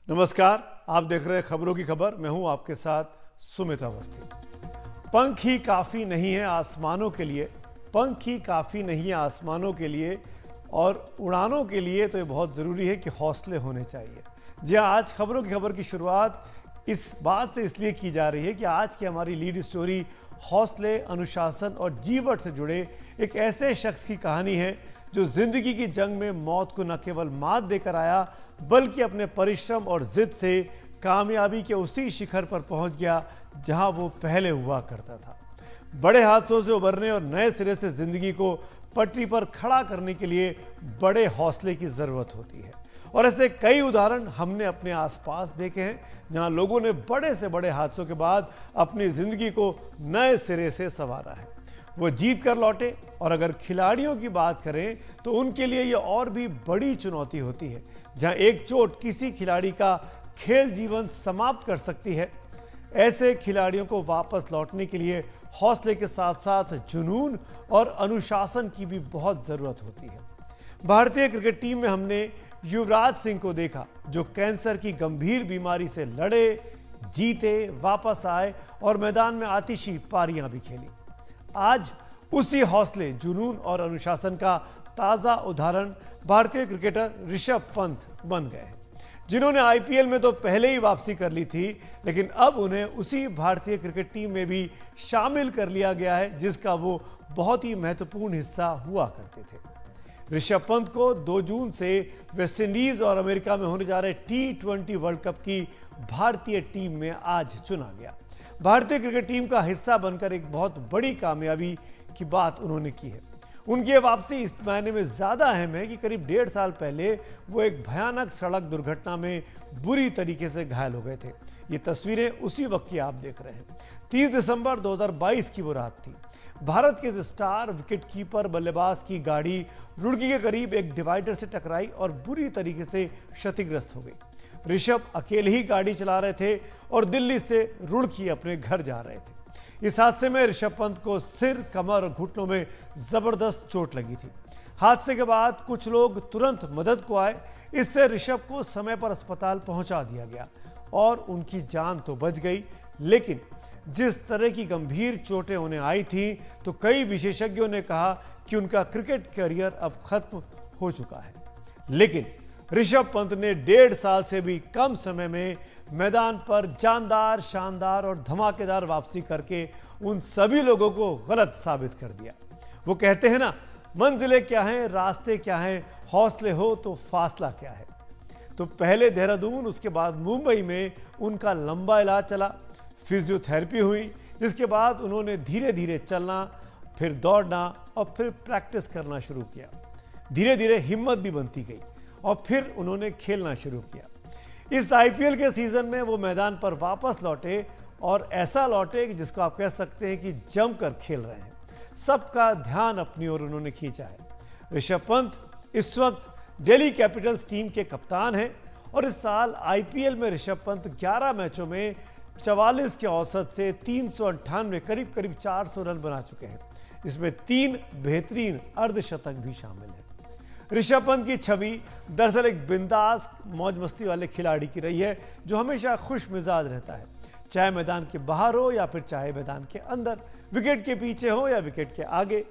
नमस्कार, आप देख रहे हैं खबरों की खबर। मैं हूं आपके साथ सुमित अवस्थी। पंख ही काफ़ी नहीं है आसमानों के लिए, पंख ही काफ़ी नहीं है आसमानों के लिए, और उड़ानों के लिए तो ये बहुत ज़रूरी है कि हौसले होने चाहिए। जी हाँ, आज खबरों की खबर की शुरुआत इस बात से इसलिए की जा रही है कि आज की हमारी लीड स्टोरी हौसले, अनुशासन और जीवट से जुड़े एक ऐसे शख्स की कहानी है जो जिंदगी की जंग में मौत को न केवल मात देकर आया, बल्कि अपने परिश्रम और जिद से कामयाबी के उसी शिखर पर पहुंच गया जहां वो पहले हुआ करता था। बड़े हादसों से उबरने और नए सिरे से जिंदगी को पटरी पर खड़ा करने के लिए बड़े हौसले की जरूरत होती है, और ऐसे कई उदाहरण हमने अपने आसपास देखे हैं जहां लोगों ने बड़े से बड़े हादसों के बाद अपनी जिंदगी को नए सिरे से संवारा है। वो जीत कर लौटे, और अगर खिलाड़ियों की बात करें तो उनके लिए ये और भी बड़ी चुनौती होती है, जहां एक चोट किसी खिलाड़ी का खेल जीवन समाप्त कर सकती है। ऐसे खिलाड़ियों को वापस लौटने के लिए हौसले के साथ साथ जुनून और अनुशासन की भी बहुत ज़रूरत होती है। भारतीय क्रिकेट टीम में हमने युवराज सिंह को देखा, जो कैंसर की गंभीर बीमारी से लड़े, जीते, वापस आए और मैदान में आतिशी पारियां भी खेली। आज उसी हौसले, जुनून और अनुशासन का ताज़ा उदाहरण भारतीय क्रिकेटर ऋषभ पंत बन गए हैं, जिन्होंने आईपीएल में तो पहले ही वापसी कर ली थी, लेकिन अब उन्हें उसी भारतीय क्रिकेट टीम में भी शामिल कर लिया गया है जिसका वो बहुत ही महत्वपूर्ण हिस्सा हुआ करते थे। ऋषभ पंत को 2 जून से वेस्टइंडीज और अमेरिका में होने जा रहे T20 वर्ल्ड कप की भारतीय टीम में आज चुना गया। भारतीय क्रिकेट टीम का हिस्सा बनकर एक बहुत बड़ी कामयाबी की बात उन्होंने की है। उनकी वापसी इस मायने में ज़्यादा अहम है कि करीब 1.5 साल पहले वो एक भयानक सड़क दुर्घटना में बुरी तरीके से घायल हो गए थे। ये तस्वीरें उसी वक्त की आप देख रहे हैं। 30 दिसंबर 2022 की वो रात थी। भारत के स्टार विकेट कीपर बल्लेबाज की गाड़ी रुड़की के करीब एक डिवाइडर से टकराई और बुरी तरीके से क्षतिग्रस्त हो गई। ऋषभ अकेले ही गाड़ी चला रहे थे और दिल्ली से रुड़की अपने घर जा रहे थे। इस हादसे में ऋषभ पंत को सिर, कमर और घुटनों में जबरदस्त चोट लगी थी। हादसे के बाद कुछ लोग तुरंत मदद को आए। इससे ऋषभ को समय पर अस्पताल पहुंचा दिया गया और उनकी जान तो बच गई, लेकिन जिस तरह की गंभीर चोटें उन्हें आई थी, तो कई विशेषज्ञों ने कहा कि उनका क्रिकेट करियर अब खत्म हो चुका है। लेकिन ऋषभ पंत ने 1.5 साल से भी कम समय में मैदान पर जानदार, शानदार और धमाकेदार वापसी करके उन सभी लोगों को गलत साबित कर दिया। वो कहते हैं ना, मंजिलें क्या हैं, रास्ते क्या हैं, हौसले हो तो फासला क्या है। तो पहले देहरादून, उसके बाद मुंबई में उनका लंबा इलाज चला, फिजियोथेरेपी हुई, जिसके बाद उन्होंने धीरे धीरे चलना, फिर दौड़ना और फिर प्रैक्टिस करना शुरू किया। धीरे धीरे हिम्मत भी बनती गई और फिर उन्होंने खेलना शुरू किया। इस आईपीएल के सीजन में वो मैदान पर वापस लौटे, और ऐसा लौटे कि जिसको आप कह सकते हैं कि जमकर खेल रहे हैं। सबका ध्यान अपनी ओर उन्होंने खींचा है। ऋषभ पंत इस वक्त दिल्ली कैपिटल्स टीम के कप्तान हैं, और इस साल आईपीएल में ऋषभ पंत 11 मैचों में 44 के औसत से 398 करीब 400 रन बना चुके हैं। इसमें 3 बेहतरीन अर्धशतक भी शामिल है। ऋषभ पंत की छवि दरअसल एक बिंदास, मौज मस्ती वाले खिलाड़ी की रही है, जो हमेशा खुश मिजाज रहता है, चाहे मैदान के बाहर हो या फिर चाहे मैदान के अंदर, विकेट के पीछे हो या विकेट के आगे।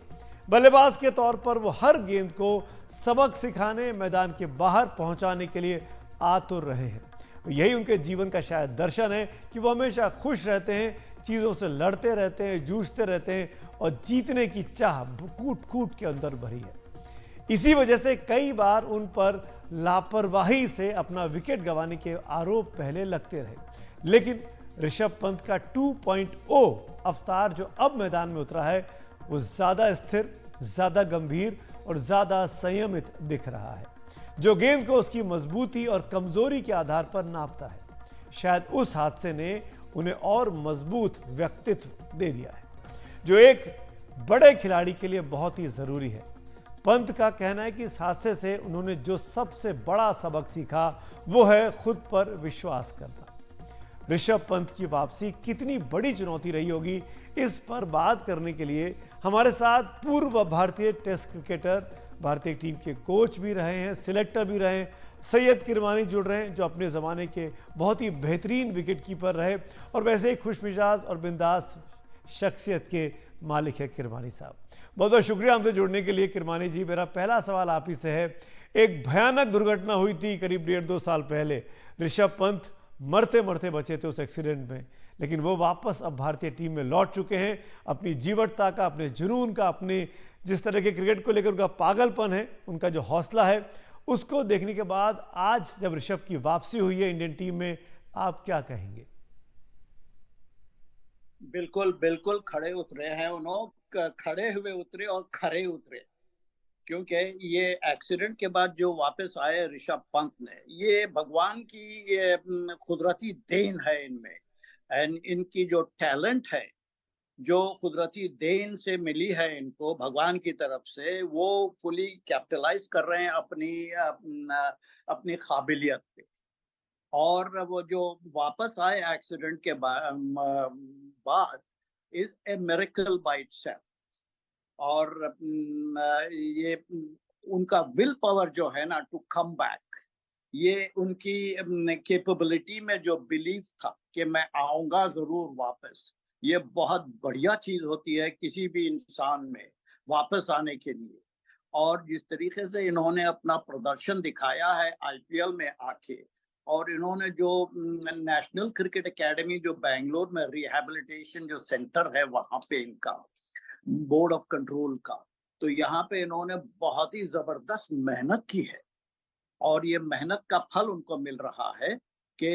बल्लेबाज के तौर पर वो हर गेंद को सबक सिखाने, मैदान के बाहर पहुंचाने के लिए आतुर रहे हैं। यही उनके जीवन का शायद दर्शन है कि वो हमेशा खुश रहते हैं, चीज़ों से लड़ते रहते हैं, जूझते रहते हैं, और जीतने की चाह कूट कूट के अंदर भरी है। इसी वजह से कई बार उन पर लापरवाही से अपना विकेट गंवाने के आरोप पहले लगते रहे, लेकिन ऋषभ पंत का 2.0 अवतार जो अब मैदान में उतरा है, वो ज़्यादा स्थिर, ज़्यादा गंभीर और ज़्यादा संयमित दिख रहा है, जो गेंद को उसकी मजबूती और कमजोरी के आधार पर नापता है। शायद उस हादसे ने उन्हें और मजबूत व्यक्तित्व दे दिया है, जो एक बड़े खिलाड़ी के लिए बहुत ही ज़रूरी है। पंत का कहना है कि इस हादसे से उन्होंने जो सबसे बड़ा सबक सीखा, वो है खुद पर विश्वास करना। ऋषभ पंत की वापसी कितनी बड़ी चुनौती रही होगी, इस पर बात करने के लिए हमारे साथ पूर्व भारतीय टेस्ट क्रिकेटर, भारतीय टीम के कोच भी रहे हैं, सिलेक्टर भी रहे हैं, सैयद किरमानी जुड़ रहे हैं, जो अपने ज़माने के बहुत ही बेहतरीन विकेट कीपर रहे और वैसे ही खुशमिजाज और बिंदास शख्सियत के मालिक है किरमानी साहब। बहुत बहुत शुक्रिया हमसे जुड़ने के लिए किरमानी जी। मेरा पहला सवाल आप ही से है, एक भयानक दुर्घटना हुई थी करीब 1.5-2 साल पहले। ऋषभ पंत मरते मरते बचे थे उस एक्सीडेंट में, लेकिन वो वापस अब भारतीय टीम में लौट चुके हैं। अपनी जीवटता का, अपने जुनून का, अपने जिस तरह के क्रिकेट को लेकर उनका पागलपन है, उनका जो हौसला है, उसको देखने के बाद आज जब ऋषभ की वापसी हुई है इंडियन टीम में, आप क्या कहेंगे? बिल्कुल बिल्कुल खड़े उतरे हैं उन्होंने, खड़े हुए उतरे और खरे उतरे। क्योंकि ये एक्सीडेंट के बाद जो वापस आए ऋषभ पंत ने, ये भगवान की ये कुदरती देन है इनमें। एंड इनकी जो टैलेंट है, जो कुदरती देन से मिली है इनको भगवान की तरफ से, वो फुली कैपिटलाइज कर रहे हैं अपनी काबिलियत पे। और वो जो वापस आए एक्सीडेंट के बाद is a miracle by itself. और ये उनका विल पावर जो है ना टू कम बैक, ये उनकी कैपेबिलिटी में जो बिलीफ था कि मैं आऊंगा जरूर वापस, ये बहुत बढ़िया चीज होती है किसी भी इंसान में वापस आने के लिए। और जिस तरीके से इन्होंने अपना प्रदर्शन दिखाया है आईपीएल में आके, और इन्होंने जो नेशनल क्रिकेट एकेडमी जो बेंगलोर में रिहैबिलिटेशन जो सेंटर है वहां पे इनका बोर्ड ऑफ कंट्रोल का, तो यहाँ पे इन्होंने बहुत ही जबरदस्त मेहनत की है। और ये मेहनत का फल उनको मिल रहा है कि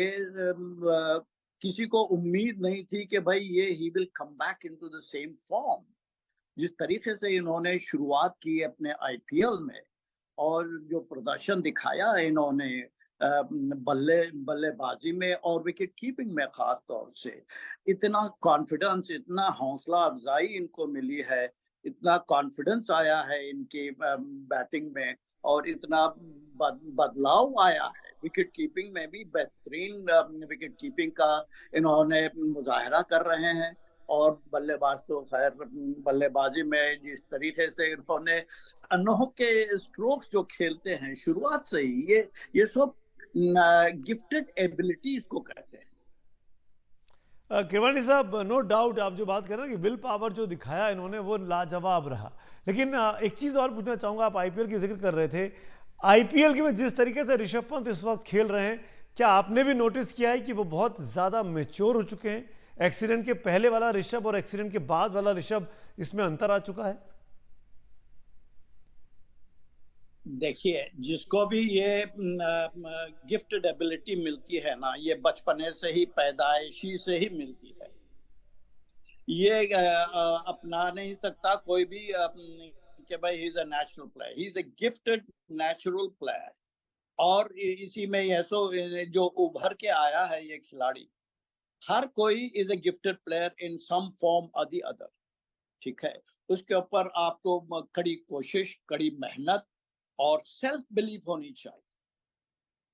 किसी को उम्मीद नहीं थी कि भाई ये he will come back into the same form. जिस तरीके से इन्होंने शुरुआत की अपने आईपीएल में, और जो प्रदर्शन दिखाया इन्होंने बल्लेबाजी में और विकेट कीपिंग में खास तौर से, इतना कॉन्फिडेंस, इतना हौसला अफजाई इनको मिली है, इतना कॉन्फिडेंस आया है इनकी बैटिंग में, और इतना बदलाव आया है विकेट कीपिंग में भी। बेहतरीन विकेट कीपिंग का इन्होंने मुजाहरा कर रहे हैं। और बल्लेबाज तो खैर बल्लेबाजी में जिस तरीके से इन्होंने अनोखे स्ट्रोक्स जो खेलते हैं शुरुआत से ही, ये सब गिफ्टेड एबिलिटीज को कहते हैं। किरमानी साहब, नो डाउट आप जो बात कर रहे हैं कि विल पावर जो दिखाया इन्होंने वो लाजवाब रहा। लेकिन एक चीज़ और पूछना चाहूँगा, आप आईपीएल की जिक्र कर रहे थे, आईपीएल के में जिस तरीके से ऋषभ पंत इस वक्त खेल रहे हैं, क्या आपने भी नोटिस किया है कि वो बहुत ज़्यादा मैच्योर हो चुके हैं? एक्सीडेंट के पहले वाला ऋषभ और एक्सीडेंट के बाद वाला ऋषभ, इसमें अंतर आ चुका है? देखिए, जिसको भी ये गिफ्टेड एबिलिटी मिलती है ना, ये बचपने से ही, पैदाइशी से ही मिलती है। ये अपना नहीं सकता कोई भी कि भाई he is a natural player, he is a gifted natural player. और इसी में ये जो उभर के आया है ये खिलाड़ी, हर कोई is a gifted player in some form और दी अदर। ठीक है, उसके ऊपर आपको कड़ी कोशिश, कड़ी मेहनत और सेल्फ बिलीफ होनी चाहिए,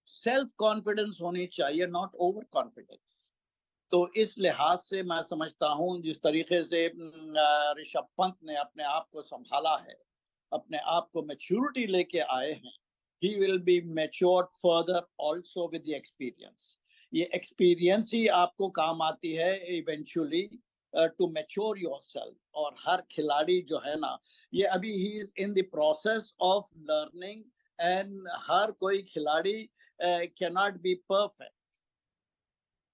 सेल्फ कॉन्फिडेंस होनी चाहिए, नॉट ओवर कॉन्फिडेंस। तो इस लिहाज से मैं समझता हूं जिस तरीके से ऋषभ पंत ने अपने आप को संभाला है, अपने आप को मैच्योरिटी लेके आए हैं, he will be matured further also with the experience. ये एक्सपीरियंस ही आपको काम आती है इवेंचुअली टू मैच्योर योरसेल्फ। और हर खिलाड़ी जो है ना, ये अभी he is in the process of learning, and हर कोई खिलाड़ी can not be perfect,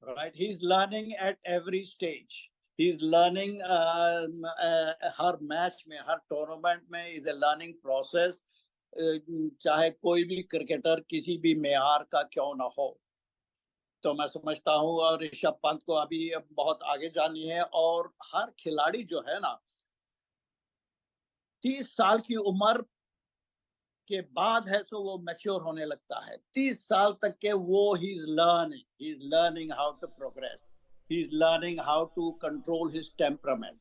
right? He's learning at every stage. He's learning हर मैच में, हर टूर्नामेंट में is a learning process। चाहे कोई भी क्रिकेटर किसी भी मेयार का क्यों ना हो। तो मैं समझता हूँ और ऋषभ पंत को अभी बहुत आगे जानी है। और हर खिलाड़ी जो है ना, 30 साल की उम्र के बाद है सो वो मैच्योर होने लगता है। 30 साल तक के वो he is learning how to progress, he is learning how to control his temperament.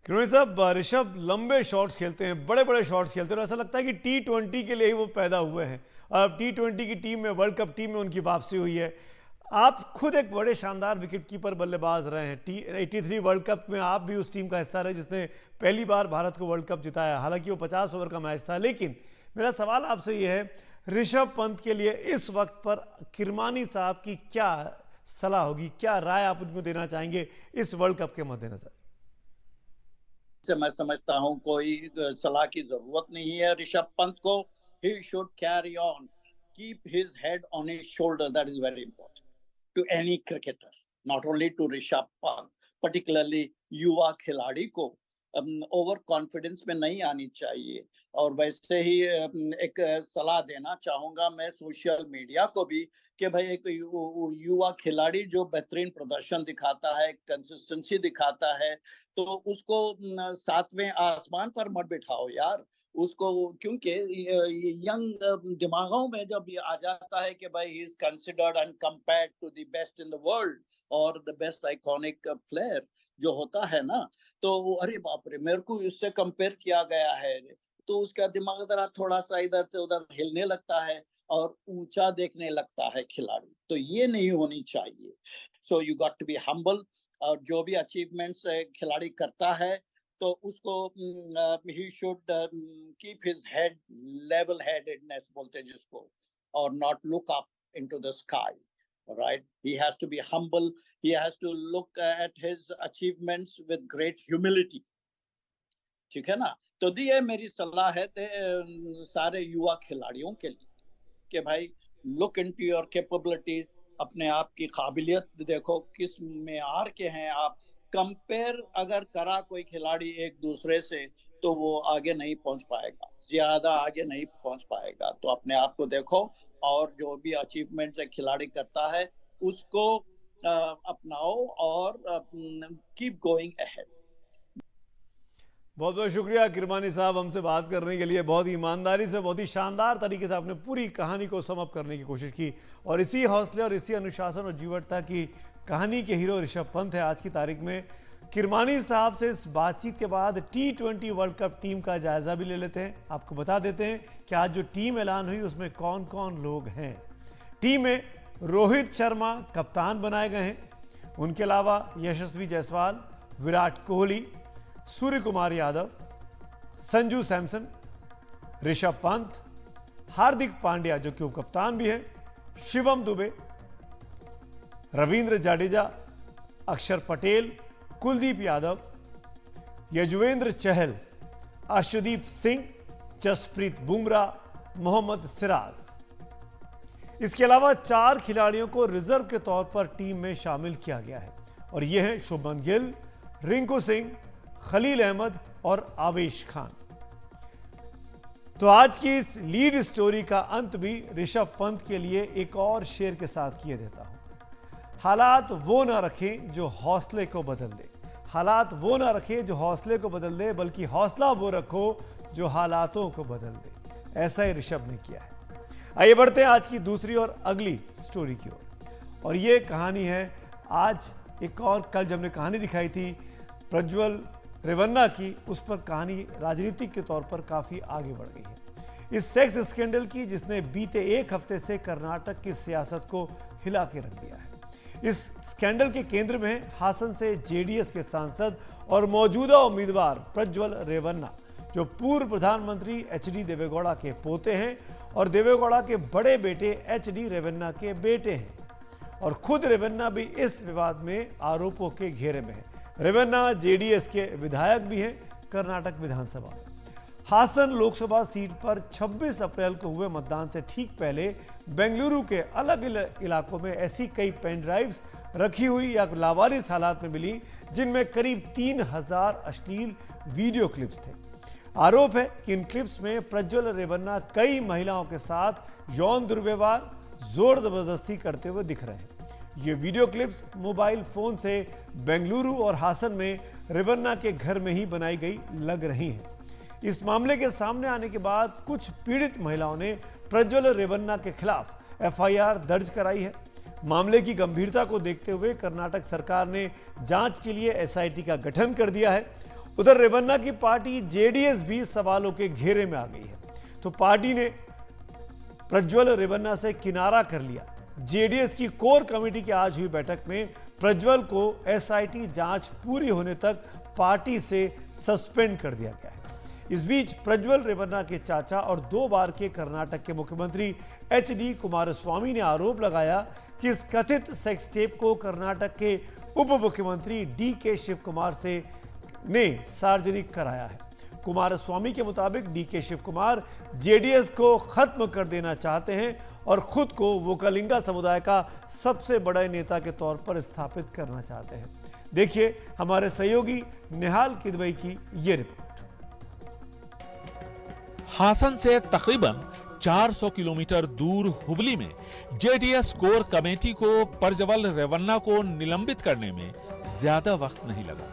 किरोनी साहब, ऋषभ लंबे शॉट्स खेलते हैं, बड़े बड़े शॉट्स खेलते हैं, और ऐसा लगता है कि T20 के लिए ही वो पैदा हुए हैं। अब T20 की टीम में, वर्ल्ड कप टीम में उनकी वापसी हुई है। आप खुद एक बड़े शानदार विकेटकीपर बल्लेबाज रहे हैं। T83 वर्ल्ड कप में आप भी उस टीम का हिस्सा रहे जिसने पहली बार भारत को वर्ल्ड कप जिताया। हालांकि वो 50 ओवर का मैच था। लेकिन मेरा सवाल आपसे ये है, ऋषभ पंत के लिए इस वक्त पर किरमानी साहब की क्या सलाह होगी, क्या राय आप उनको देना चाहेंगे इस वर्ल्ड कप के मद्देनजर? से मैं समझता हूं कोई सलाह की जरूरत नहीं है ऋषभ पंत को. He should carry on, keep his head on his shoulder. That is very important to any cricketer, not only to Rishabh Pant. Particularly युवा खिलाड़ी को ओवर कॉन्फिडेंस में नहीं आनी चाहिए. और वैसे ही एक सलाह देना चाहूंगा मैं सोशल मीडिया को भी कि भाई एक युवा खिलाड़ी जो बेहतरीन प्रदर्शन दिखाता है, कंसिस्टेंसी दिखाता है, तो उसको सातवें आसमान पर मत बिठाओ यार उसको. क्योंकि यंग दिमागों में जब ये आ जाता है कि भाई he is considered and compared to the best in the world और द बेस्ट आइकॉनिक प्लेयर जो होता है ना, तो अरे बाप रे मेरे को इससे कंपेयर किया गया है, तो उसका दिमाग जरा थोड़ा सा इधर से उधर हिलने लगता है और ऊंचा देखने लगता है खिलाड़ी. तो ये नहीं होनी चाहिए. So you got to be humble. और जो भी अचीवमेंट्स खिलाड़ी करता है तो उसको he should keep his head, level headedness बोलते हैं जिसको, और not look up into the sky. Right, he has to be humble. He has to look at his achievements with great humility. ठीक है ना. तो ये मेरी सलाह है सारे युवा खिलाड़ियों के लिए कि भाई लुक इनटू योर कैपेबिलिटीज, अपने आप की काबिलियत देखो, किस मेयार के हैं आप. कंपेयर अगर करा कोई खिलाड़ी एक दूसरे से तो वो आगे नहीं पहुंच पाएगा, ज्यादा आगे नहीं पहुंच पाएगा. तो अपने आप को देखो और जो भी अचीवमेंट्स एक खिलाड़ी करता है उसको अपनाओ और कीप गोइंग अहेड. बहुत बहुत शुक्रिया किरमानी साहब हमसे बात करने के लिए. बहुत ही ईमानदारी से, बहुत ही शानदार तरीके से आपने पूरी कहानी को सम अप करने की कोशिश की और इसी हौसले और इसी अनुशासन और जीवटता की कहानी के हीरो ऋषभ पंत है आज की तारीख में. किरमानी साहब से इस बातचीत के बाद T20 वर्ल्ड कप टीम का जायजा भी ले लेते हैं. आपको बता देते हैं कि आज जो टीम ऐलान हुई उसमें कौन कौन लोग हैं. टीम में रोहित शर्मा कप्तान बनाए गए हैं. उनके अलावा यशस्वी जायसवाल, विराट कोहली, सूर्य कुमार यादव, संजू सैमसन, ऋषभ पंत, हार्दिक पांड्या जो कि उप कप्तान भी है, शिवम दुबे, रविंद्र जाडेजा, अक्षर पटेल, कुलदीप यादव, यजुवेंद्र चहल, अर्शदीप सिंह, जसप्रीत बुमराह, मोहम्मद सिराज. इसके अलावा 4 खिलाड़ियों को रिजर्व के तौर पर टीम में शामिल किया गया है और ये हैं शुभमन गिल, रिंकू सिंह, खलील अहमद और आवेश खान. तो आज की इस लीड स्टोरी का अंत भी ऋषभ पंत के लिए एक और शेर के साथ किए देता हूं. हालात वो ना रखें जो हौसले को बदल दे. हालात वो ना रखें जो हौसले को बदल दे, बल्कि हौसला वो रखो जो हालातों को बदल दे. ऐसा ही ऋषभ ने किया है. आइए बढ़ते हैं आज की दूसरी और अगली स्टोरी की ओर. और ये कहानी है आज एक और, कल जब हमने कहानी दिखाई थी प्रज्वल रेवन्ना की, उस पर कहानी राजनीतिक के तौर पर काफी आगे बढ़ गई है. इस सेक्स स्कैंडल की जिसने बीते एक हफ्ते से कर्नाटक की सियासत को हिला के रख दिया है. इस स्कैंडल के केंद्र में हासन से जेडीएस के सांसद और मौजूदा उम्मीदवार प्रज्वल रेवन्ना, जो पूर्व प्रधानमंत्री एचडी देवेगौड़ा के पोते हैं और देवेगौड़ा के बड़े बेटे एचडी रेवन्ना के बेटे हैं. और खुद रेवन्ना भी इस विवाद में आरोपों के घेरे में है. रेवन्ना जेडीएस के विधायक भी हैं कर्नाटक विधानसभा में. हासन लोकसभा सीट पर 26 अप्रैल को हुए मतदान से ठीक पहले बेंगलुरु के अलग अलग इलाकों में ऐसी कई पेन ड्राइव्स रखी हुई या लावारिस हालात में मिली जिनमें करीब 3000 अश्लील वीडियो क्लिप्स थे. आरोप है कि इन क्लिप्स में प्रज्वल रेवन्ना कई महिलाओं के साथ यौन दुर्व्यवहार, जोर जबरदस्ती करते हुए दिख रहे हैं. ये वीडियो क्लिप्स मोबाइल फोन से बेंगलुरु और हासन में रेवन्ना के घर में ही बनाई गई लग रही हैं. इस मामले के सामने आने के बाद कुछ पीड़ित महिलाओं ने प्रज्वल रेवन्ना के खिलाफ एफआईआर दर्ज कराई है. मामले की गंभीरता को देखते हुए कर्नाटक सरकार ने जांच के लिए एसआईटी का गठन कर दिया है. उधर रेवन्ना की पार्टी जेडीएस भी सवालों के घेरे में आ गई है. तो पार्टी ने प्रज्वल रेवन्ना से किनारा कर लिया. जेडीएस की कोर कमेटी की आज हुई बैठक में प्रज्वल को एसआईटी जांच पूरी होने तक पार्टी से सस्पेंड कर दिया गया है. इस बीच प्रज्वल रेवन्ना के चाचा और 2 बार के कर्नाटक के मुख्यमंत्री एचडी कुमारस्वामी ने आरोप लगाया कि इस कथित सेक्स टेप को कर्नाटक के उप मुख्यमंत्री डीके शिव कुमार ने सार्वजनिक कराया है। कुमारस्वामी के मुताबिक डीके शिव कुमार जेडीएस को खत्म कर देना चाहते हैं और खुद को वोकलिंगा समुदाय का सबसे बड़े नेता के तौर पर स्थापित करना चाहते हैं। देखिए हमारे सहयोगी निहाल किदवई की ये रिपोर्ट। हासन से तकरीबन 400 किलोमीटर दूर हुबली में जेडीएस कोर कमेटी को प्रज्वल रेवन्ना को निलंबित करने में ज्यादा वक्त नहीं लगा।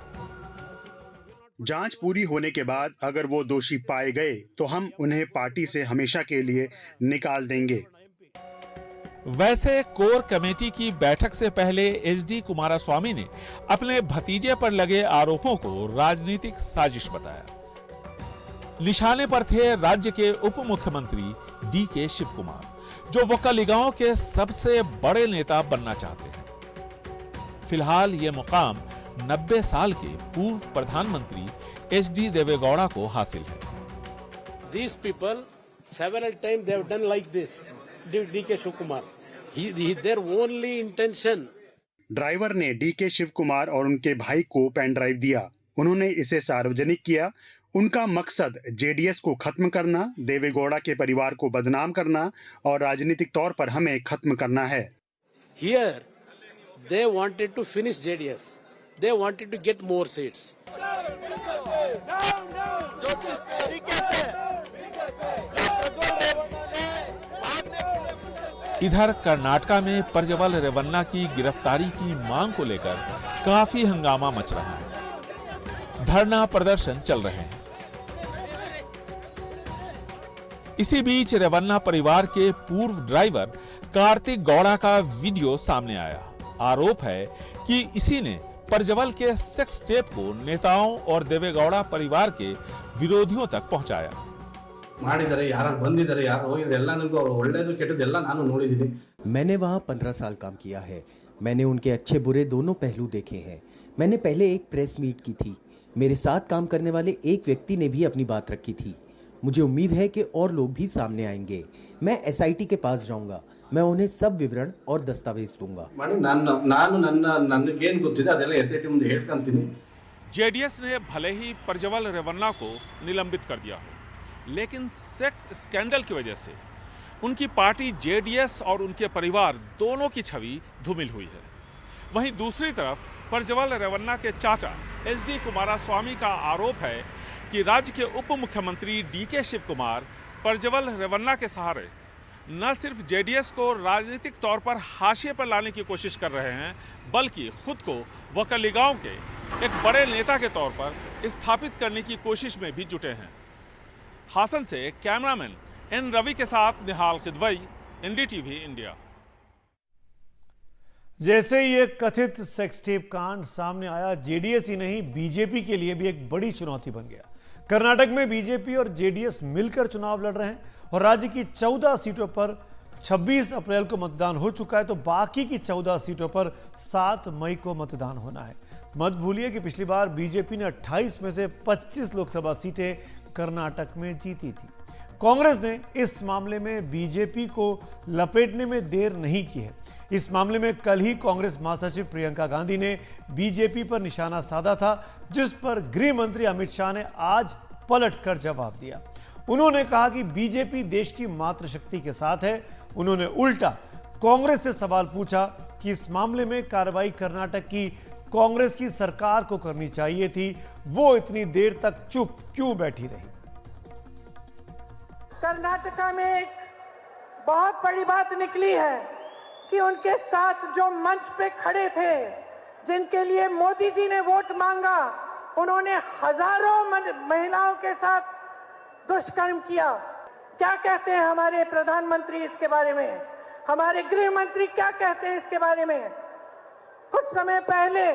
जांच पूरी होने के बाद अगर वो दोषी पाए गए तो हम उन्हें पार्टी से हमेशा के लिए निकाल देंगे। वैसे कोर कमेटी की बैठक से पहले एचडी कुमारस्वामी ने अपने भतीजे पर लगे आरोपों को राजनीतिक साजिश बताया। निशाने पर थे राज्य के उप मुख्यमंत्री डीके शिव कुमार, जो वोकलिगांव के सबसे बड़े नेता बनना चाहते हैं। फिलहाल ये मुकाम 90 साल के पूर्व प्रधानमंत्री एचडी देवेगौड़ा को हासिल है। These people several times they have done like this. DK Shiv Kumar, their only intention. Driver ने डीके शिव कुमार और उनके भाई को पेन ड्राइव दिया। उन्होंने इसे सार्वजनिक किया। उनका मकसद जेडीएस को खत्म करना, देवेगौड़ा के परिवार को बदनाम करना और राजनीतिक तौर पर हमें खत्म करना है। Here they wanted to finish JDS. They wanted to get more seats. इधर कर्नाटका में प्रज्वल रेवन्ना की गिरफ्तारी की मांग को लेकर काफी हंगामा मच रहा है। धरना प्रदर्शन चल रहे हैं। इसी बीच रेवन्ना परिवार के पूर्व ड्राइवर कार्तिक गौड़ा का वीडियो सामने आया। आरोप है कि इसी ने प्रज्वल के सेक्स टेप को नेताओं और देवेगौड़ा परिवार के विरोधियों तक पहुंचाया। मैंने वहाँ 15 साल काम किया है। मैंने उनके अच्छे बुरे दोनों पहलू देखे हैं। मैंने पहले एक प्रेस मीट की थी। मेरे साथ काम करने वाले एक व्यक्ति ने भी अपनी बात रखी थी। मुझे उम्मीद है कि और लोग भी सामने आएंगे। मैं एसआईटी के पास जाऊंगा। मैं उन्हें सब विवरण और दस्तावेज दूंगा। जेडीएस ने भले ही प्रज्वल रेवन्ना को निलंबित कर दिया हो, लेकिन सेक्स स्कैंडल की वजह से उनकी पार्टी जेडीएस और उनके परिवार दोनों की छवि धूमिल हुई है। वहीं दूसरी तरफ प्रज्वल रेवन्ना के चाचा एचडी कुमारस्वामी का आरोप है कि राज्य के उप मुख्यमंत्री डीके शिव कुमार प्रज्वल रेवन्ना के सहारे न सिर्फ जेडीएस को राजनीतिक तौर पर हाशिए पर लाने की कोशिश कर रहे हैं, बल्कि खुद को वोकलिगांव के एक बड़े नेता के तौर पर स्थापित करने की कोशिश में भी जुटे हैं। हासन से कैमरामैन एन रवि के साथ निहाल किदवई, एनडीटीवी इंडिया। जैसे ही ये कथित सेक्स टेप कांड सामने आया, जेडीएस ही नहीं बीजेपी के लिए भी एक बड़ी चुनौती बन गया। कर्नाटक में बीजेपी और जेडीएस मिलकर चुनाव लड़ रहे हैं और राज्य की 14 सीटों पर 26 अप्रैल को मतदान हो चुका है, तो बाकी की 14 सीटों पर 7 मई को मतदान होना है। मत भूलिए कि पिछली बार बीजेपी ने 28 में से 25 लोकसभा सीटें कर्नाटक में जीती थी। कांग्रेस ने इस मामले में बीजेपी को लपेटने में देर नहीं की है। इस मामले में कल ही कांग्रेस महासचिव प्रियंका गांधी ने बीजेपी पर निशाना साधा था, जिस पर गृह मंत्री अमित शाह ने आज पलटकर जवाब दिया। उन्होंने कहा कि बीजेपी देश की मातृशक्ति के साथ है। उन्होंने उल्टा कांग्रेस से सवाल पूछा कि इस मामले में कार्रवाई कर्नाटक की कांग्रेस की सरकार को करनी चाहिए थी, वो इतनी देर तक चुप क्यों बैठी रही। कर्नाटका में एक बहुत बड़ी बात निकली है कि उनके साथ जो मंच पे खड़े थे, जिनके लिए मोदी जी ने वोट मांगा, उन्होंने हजारों महिलाओं के साथ दुष्कर्म किया। क्या कहते हैं हमारे प्रधानमंत्री इसके बारे में? हमारे गृह मंत्री क्या कहते हैं इसके बारे में? कुछ समय पहले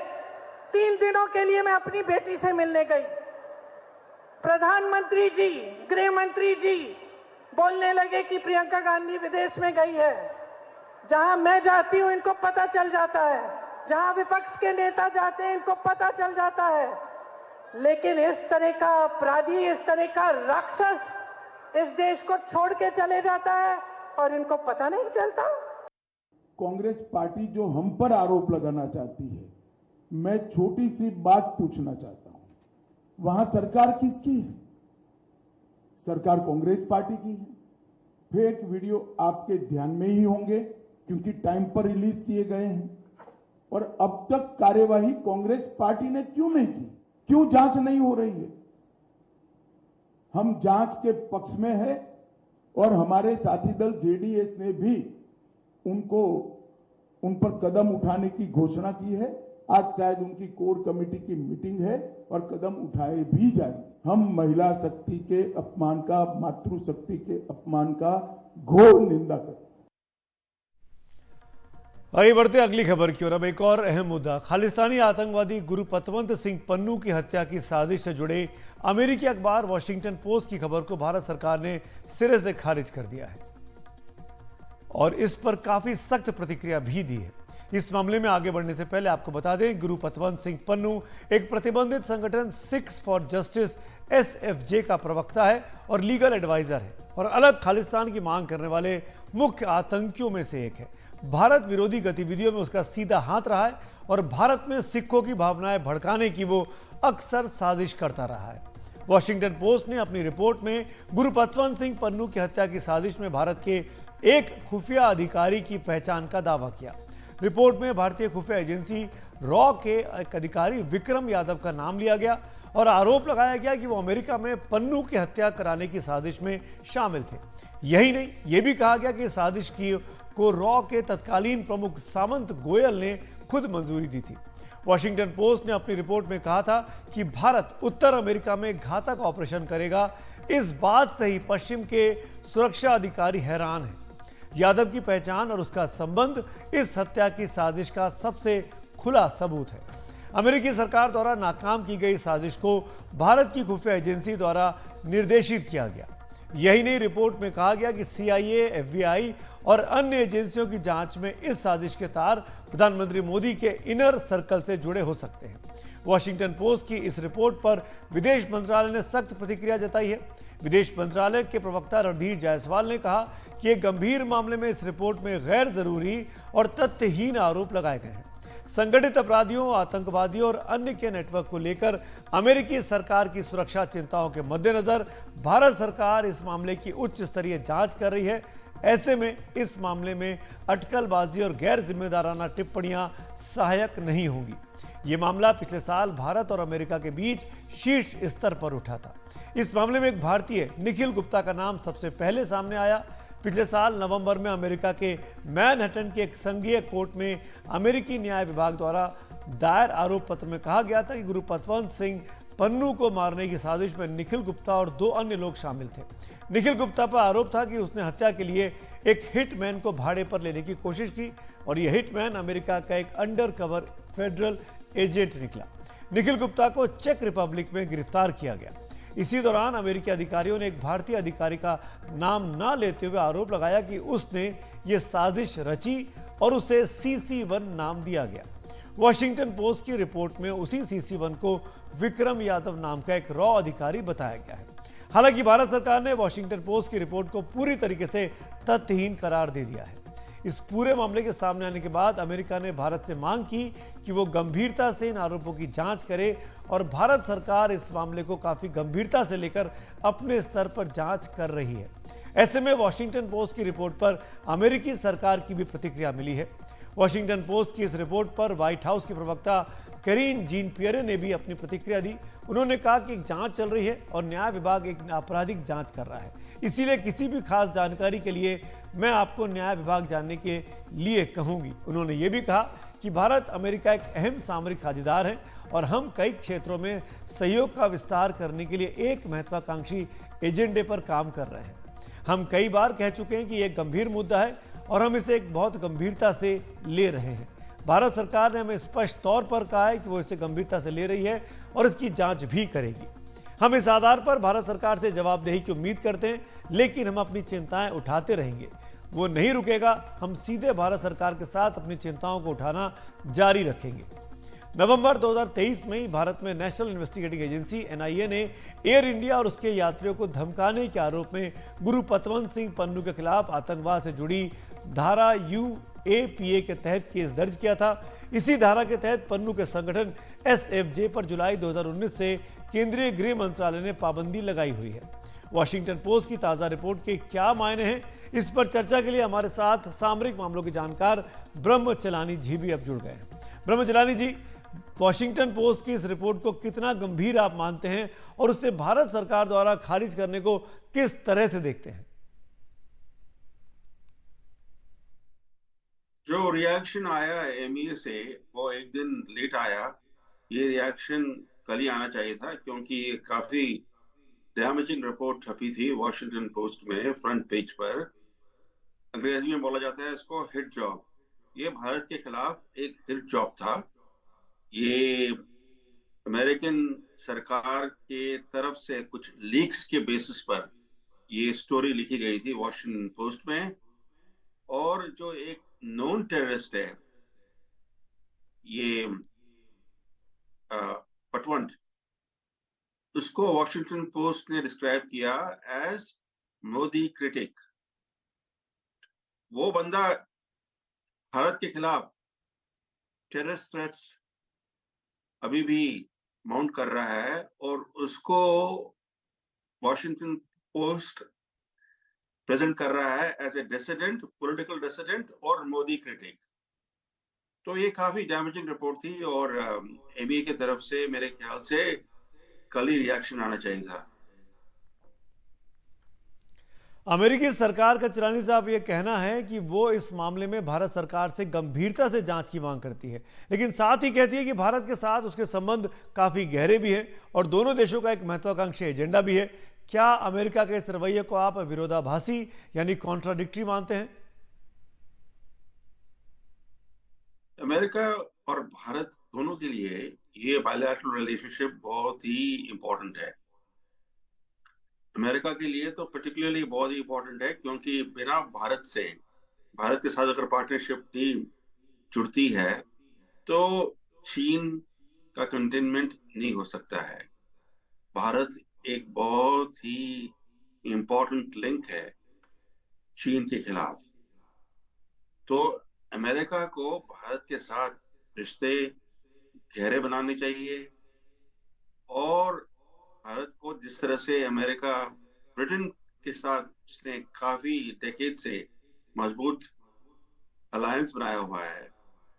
3 दिनों के लिए मैं अपनी बेटी से मिलने गई। प्रधानमंत्री जी, गृह मंत्री जी बोलने लगे कि प्रियंका गांधी विदेश में गई है। जहां मैं जाती हूं इनको पता चल जाता है, जहां विपक्ष के नेता जाते हैं इनको पता चल जाता है। लेकिन इस तरह का अपराधी, इस तरह का राक्षस इस देश को छोड़ के चले जाता है और इनको पता नहीं चलता। कांग्रेस पार्टी जो हम पर आरोप लगाना चाहती है, मैं छोटी सी बात पूछना चाहता हूं, वहां सरकार किसकी है? सरकार कांग्रेस पार्टी की है। फेक वीडियो आपके ध्यान में ही होंगे क्योंकि टाइम पर रिलीज किए गए हैं। और अब तक कार्यवाही कांग्रेस पार्टी ने क्यों नहीं की? क्यों जांच नहीं हो रही है? हम जांच के पक्ष में है और हमारे साथी दल जेडीएस ने भी उन पर कदम उठाने की घोषणा की है। आज शायद उनकी कोर कमेटी की मीटिंग है और कदम उठाए भी जाएंगे। हम महिला शक्ति के अपमान का, मातृशक्ति के अपमान का घोर निंदा करते हैं। आइए बढ़ते अगली खबर की ओर। अब एक और अहम मुद्दा, खालिस्तानी आतंकवादी गुरपतवंत सिंह पन्नू की हत्या की साजिश से जुड़े अमेरिकी अखबार वॉशिंगटन पोस्ट की खबर को भारत सरकार ने सिरे से खारिज कर दिया है और इस पर काफी सख्त प्रतिक्रिया भी दी है। इस मामले में आगे बढ़ने से पहले आपको बता दें, गुरपतवंत सिंह पन्नू एक प्रतिबंधित संगठन सिक्स फॉर जस्टिस SFJ का प्रवक्ता है और लीगल एडवाइजर है और अलग खालिस्तान की मांग करने वाले मुख्य आतंकियों में से एक है। भारत विरोधी गतिविधियों में उसका सीधा हाथ रहा है और भारत में सिखों की भावनाएं भड़काने की वो अक्सर साजिश करता रहा है। वॉशिंगटन पोस्ट ने अपनी रिपोर्ट में गुरपतवंत सिंह पन्नू की हत्या की साजिश में भारत के एक खुफिया अधिकारी की पहचान का दावा किया। रिपोर्ट में भारतीय खुफिया एजेंसी रॉ के एक अधिकारी विक्रम यादव का नाम लिया गया और आरोप लगाया गया कि वो अमेरिका में पन्नू की हत्या कराने की साजिश में शामिल थे। यही नहीं, यह भी कहा गया कि साजिश को रॉ के तत्कालीन प्रमुख सामंत गोयल ने खुद मंजूरी दी थी। वॉशिंगटन पोस्ट ने अपनी रिपोर्ट में कहा था कि भारत उत्तर अमेरिका में घातक ऑपरेशन करेगा। इस बात से ही पश्चिम के सुरक्षा अधिकारी हैरान हैं। यादव की पहचान और उसका संबंध इस हत्या की साजिश का सबसे खुला सबूत है। अमेरिकी सरकार द्वारा नाकाम की गई साजिश को भारत की खुफिया एजेंसी द्वारा निर्देशित किया गया। यही नहीं, रिपोर्ट में कहा गया कि CIA, FBI और अन्य एजेंसियों की जांच में इस साजिश के तार प्रधानमंत्री मोदी के इनर सर्कल से जुड़े हो सकते हैं। वॉशिंगटन पोस्ट की इस रिपोर्ट पर विदेश मंत्रालय ने सख्त प्रतिक्रिया जताई है। विदेश मंत्रालय के प्रवक्ता रणधीर जायसवाल ने कहा कि एक गंभीर मामले में इस रिपोर्ट में गैर जरूरी और तथ्यहीन आरोप लगाए गए हैं। संगठित अपराधियों, आतंकवादियों और अन्य के नेटवर्क को लेकर अमेरिकी सरकार की सुरक्षा चिंताओं के मद्देनजर भारत सरकार इस मामले की उच्च स्तरीय जांच कर रही है। ऐसे में इस मामले में अटकलबाजी और गैर जिम्मेदाराना टिप्पणियां सहायक नहीं होंगी। ये मामला पिछले साल भारत और अमेरिका के बीच शीर्ष स्तर पर उठा था। इस मामले में एक भारतीय निखिल गुप्ता का नाम सबसे पहले सामने आया। पिछले साल नवंबर में अमेरिका के मैनहट्टन के एक संघीय कोर्ट में अमेरिकी न्याय विभाग द्वारा दायर आरोप पत्र में कहा गया था कि गुरपतवंत सिंह पन्नू को मारने की साजिश में निखिल गुप्ता और 2 अन्य लोग शामिल थे। निखिल गुप्ता पर आरोप था कि उसने हत्या के लिए एक हिटमैन को भाड़े पर लेने की कोशिश की और यह हिटमैन अमेरिका का एक अंडर कवर फेडरल एजेंट निकला। निखिल गुप्ता को चेक रिपब्लिक में गिरफ्तार किया गया। इसी दौरान अमेरिकी अधिकारियों ने एक भारतीय अधिकारी का नाम न लेते हुए आरोप लगाया कि उसने ये साजिश रची और उसे CC1 नाम दिया गया। वॉशिंगटन पोस्ट की रिपोर्ट में उसी CC1 को विक्रम यादव नाम का एक रॉ अधिकारी बताया गया है। हालांकि भारत सरकार ने वॉशिंगटन पोस्ट की रिपोर्ट को पूरी तरीके से तथ्यहीन करार दे दिया है। इस पूरे मामले के सामने आने के बाद अमेरिका ने भारत से मांग की कि वो गंभीरता से इन आरोपों की जांच करे और भारत सरकार इस मामले को काफी गंभीरता से लेकर अपने स्तर पर जांच कर रही है। ऐसे में वॉशिंगटन पोस्ट की रिपोर्ट पर अमेरिकी सरकार की भी प्रतिक्रिया मिली है। वॉशिंगटन पोस्ट की इस रिपोर्ट पर व्हाइट हाउस के प्रवक्ता करीन जीन पियरे ने भी अपनी प्रतिक्रिया दी। उन्होंने कहा कि एक जांच चल रही है और न्याय विभाग एक आपराधिक जांच कर रहा है, इसीलिए किसी भी खास जानकारी के लिए मैं आपको न्याय विभाग जानने के लिए कहूंगी। उन्होंने ये भी कहा कि भारत अमेरिका एक अहम सामरिक साझेदार है और हम कई क्षेत्रों में सहयोग का विस्तार करने के लिए एक महत्वाकांक्षी एजेंडे पर काम कर रहे हैं। हम कई बार कह चुके हैं कि यह गंभीर मुद्दा है और हम इसे एक बहुत गंभीरता से ले रहे हैं। भारत सरकार ने हमें स्पष्ट तौर पर कहा है कि वो इसे गंभीरता से ले रही है और इसकी जांच भी करेगी। हम इस आधार पर भारत सरकार से जवाबदेही की उम्मीद करते हैं, लेकिन हम अपनी चिंताएं उठाते रहेंगे। वो नहीं रुकेगा। हम सीधे भारत सरकार के साथ अपनी चिंताओं को उठाना जारी रखेंगे। नवंबर 2023 में ही भारत में नेशनल इन्वेस्टिगेटिंग एजेंसी एनआईए ने एयर इंडिया और उसके यात्रियों को धमकाने के आरोप में गुरु पतवंत सिंह पन्नू के खिलाफ आतंकवाद से जुड़ी धारा यूएपीए के तहत केस दर्ज किया था। इसी धारा के तहत पन्नू के संगठन एसएफजे पर जुलाई 2019 से केंद्रीय गृह मंत्रालय ने पाबंदी लगाई हुई है। वॉशिंगटन पोस्ट की ताजा रिपोर्ट के क्या मायने हैं, इस पर चर्चा के लिए हमारे साथ सामरिक मामलों के जानकार ब्रह्म चलानी जी भी अब जुड़ गए हैं। ब्रह्म चलानी जी, वॉशिंगटन पोस्ट की इस रिपोर्ट को कितना गंभीर आप मानते हैं और उससे भारत सरकार द्वारा खारिज करने को किस तरह से देखते हैं? जो रिएक्शन आया एमईए से वो एक दिन लेट आया। ये रिएक्शन कल ही आना चाहिए था, क्योंकि काफी डैमेजिंग रिपोर्ट छपी थी वॉशिंगटन पोस्ट में फ्रंट पेज पर। अंग्रेजी में बोला जाता है इसको हिट जॉब। ये भारत के खिलाफ एक हिट जॉब था। ये अमेरिकन सरकार के तरफ से कुछ लीक्स के बेसिस पर ये स्टोरी लिखी गई थी वॉशिंगटन पोस्ट में। और जो एक नॉन टेररिस्ट है ये पटवंत, उसको वॉशिंगटन पोस्ट ने डिस्क्राइब किया एज मोदी क्रिटिक। वो बंदा भारत के खिलाफ टेररिस्ट थ्रेट्स अभी भी माउंट कर रहा है और उसको वॉशिंगटन पोस्ट प्रेजेंट कर रहा है as a dissident, political dissident और मोदी क्रिटिक। तो ये काफी डैमेजिंग रिपोर्ट थी और एमईए की तरफ से मेरे ख्याल से कल ही रिएक्शन आना चाहिए था। अमेरिकी सरकार का चलानी साहब ये कहना है कि वो इस मामले में भारत सरकार से गंभीरता से जांच की मांग करती है, लेकिन साथ ही कहती है कि भारत के साथ उसके संबंध काफी गहरे भी हैं और दोनों देशों का एक महत्वाकांक्षी एजेंडा भी है। क्या अमेरिका के इस रवैये को आप विरोधाभासी यानी कॉन्ट्राडिक्टरी मानते हैं? अमेरिका और भारत दोनों के लिए ये बायलैटरल रिलेशनशिप बहुत ही इंपॉर्टेंट है। अमेरिका के लिए तो पर्टिकुलरली बहुत ही इंपॉर्टेंट है, क्योंकि बिना भारत के साथ अगर पार्टनरशिप टीम जुड़ती है तो चीन का कंटेनमेंट नहीं हो सकता है। भारत एक बहुत ही इंपॉर्टेंट लिंक है चीन के खिलाफ। तो अमेरिका को भारत के साथ रिश्ते गहरे बनाने चाहिए और भारत को जिस तरह से अमेरिका ब्रिटेन के साथ उसने काफी डेकेड से मजबूत अलायंस बनाया हुआ है,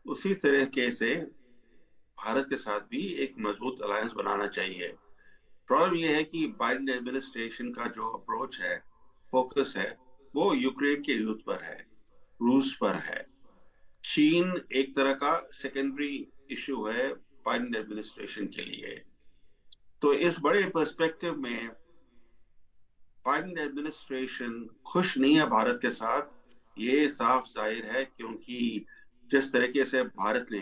उसी तरीके से भारत के साथ भी एक मजबूत अलायंस बनाना चाहिए। प्रॉब्लम यह है कि बाइडेन एडमिनिस्ट्रेशन का जो अप्रोच है, फोकस है, वो यूक्रेन के युद्ध पर है, रूस पर है। चीन एक तरह का सेकेंडरी इश्यू है बाइडेन एडमिनिस्ट्रेशन के लिए। तो इस बड़े पर्सपेक्टिव में बाइडेन एडमिनिस्ट्रेशन खुश नहीं है भारत के साथ, ये साफ जाहिर है, क्योंकि जिस तरीके से भारत ने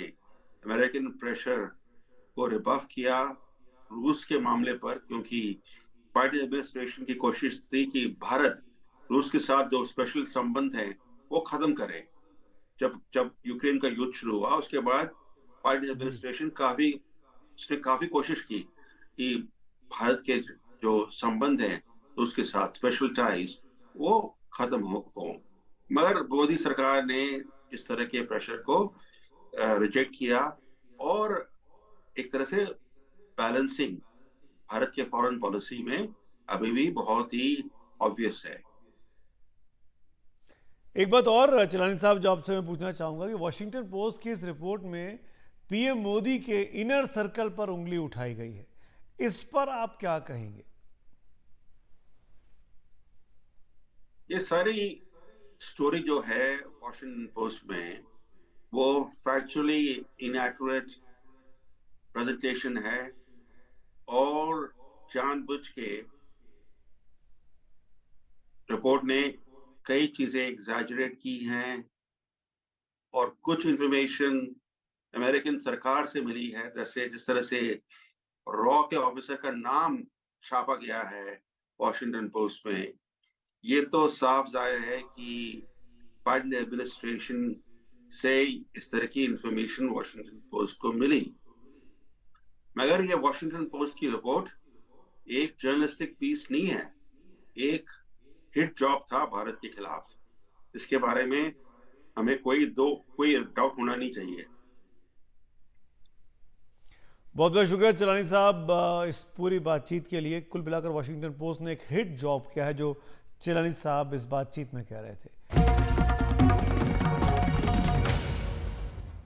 अमेरिकन प्रेशर को रिबफ किया रूस के मामले पर, क्योंकि बाइडेन एडमिनिस्ट्रेशन की कोशिश थी कि भारत रूस के साथ जो स्पेशल संबंध है वो खत्म करे। जब यूक्रेन का युद्ध शुरू हुआ उसके बाद बाइडेन एडमिनिस्ट्रेशन उसने काफी कोशिश की कि भारत के जो संबंध है उसके साथ स्पेशल टाइज वो खत्म हो, मगर मोदी सरकार ने इस तरह के प्रेशर को रिजेक्ट किया और एक तरह से बैलेंसिंग भारत के फॉरेन पॉलिसी में अभी भी बहुत ही ऑब्वियस है। एक बात और चलानी साहब जो आपसे मैं पूछना चाहूंगा कि वॉशिंगटन पोस्ट की इस रिपोर्ट में पीएम मोदी के इनर सर्कल पर उंगली उठाई गई है, इस पर आप क्या कहेंगे? ये सारी स्टोरी जो है वॉशिंगटन पोस्ट में वो फैक्चुअली इनएक्यूरेट प्रेजेंटेशन है और जानबूझ के रिपोर्ट ने कई चीजें एग्जैजरेट की हैं और कुछ इंफॉर्मेशन अमेरिकन सरकार से मिली है, जैसे जिस तरह से रॉ के ऑफिसर का नाम छापा गया है वॉशिंगटन पोस्ट में। ये तो साफ जाहिर है कि बाइडेन एडमिनिस्ट्रेशन से इस तरह की इंफॉर्मेशन वॉशिंगटन पोस्ट को मिली। मगर ये वॉशिंगटन पोस्ट की रिपोर्ट एक जर्नलिस्टिक पीस नहीं है, एक हिट जॉब था भारत के खिलाफ। इसके बारे में हमें कोई डाउट होना नहीं चाहिए। बहुत बहुत शुक्रिया चलानी साहब इस पूरी बातचीत के लिए। कुल मिलाकर वॉशिंगटन पोस्ट ने एक हिट जॉब किया है, जो चलानी साहब इस बातचीत में कह रहे थे।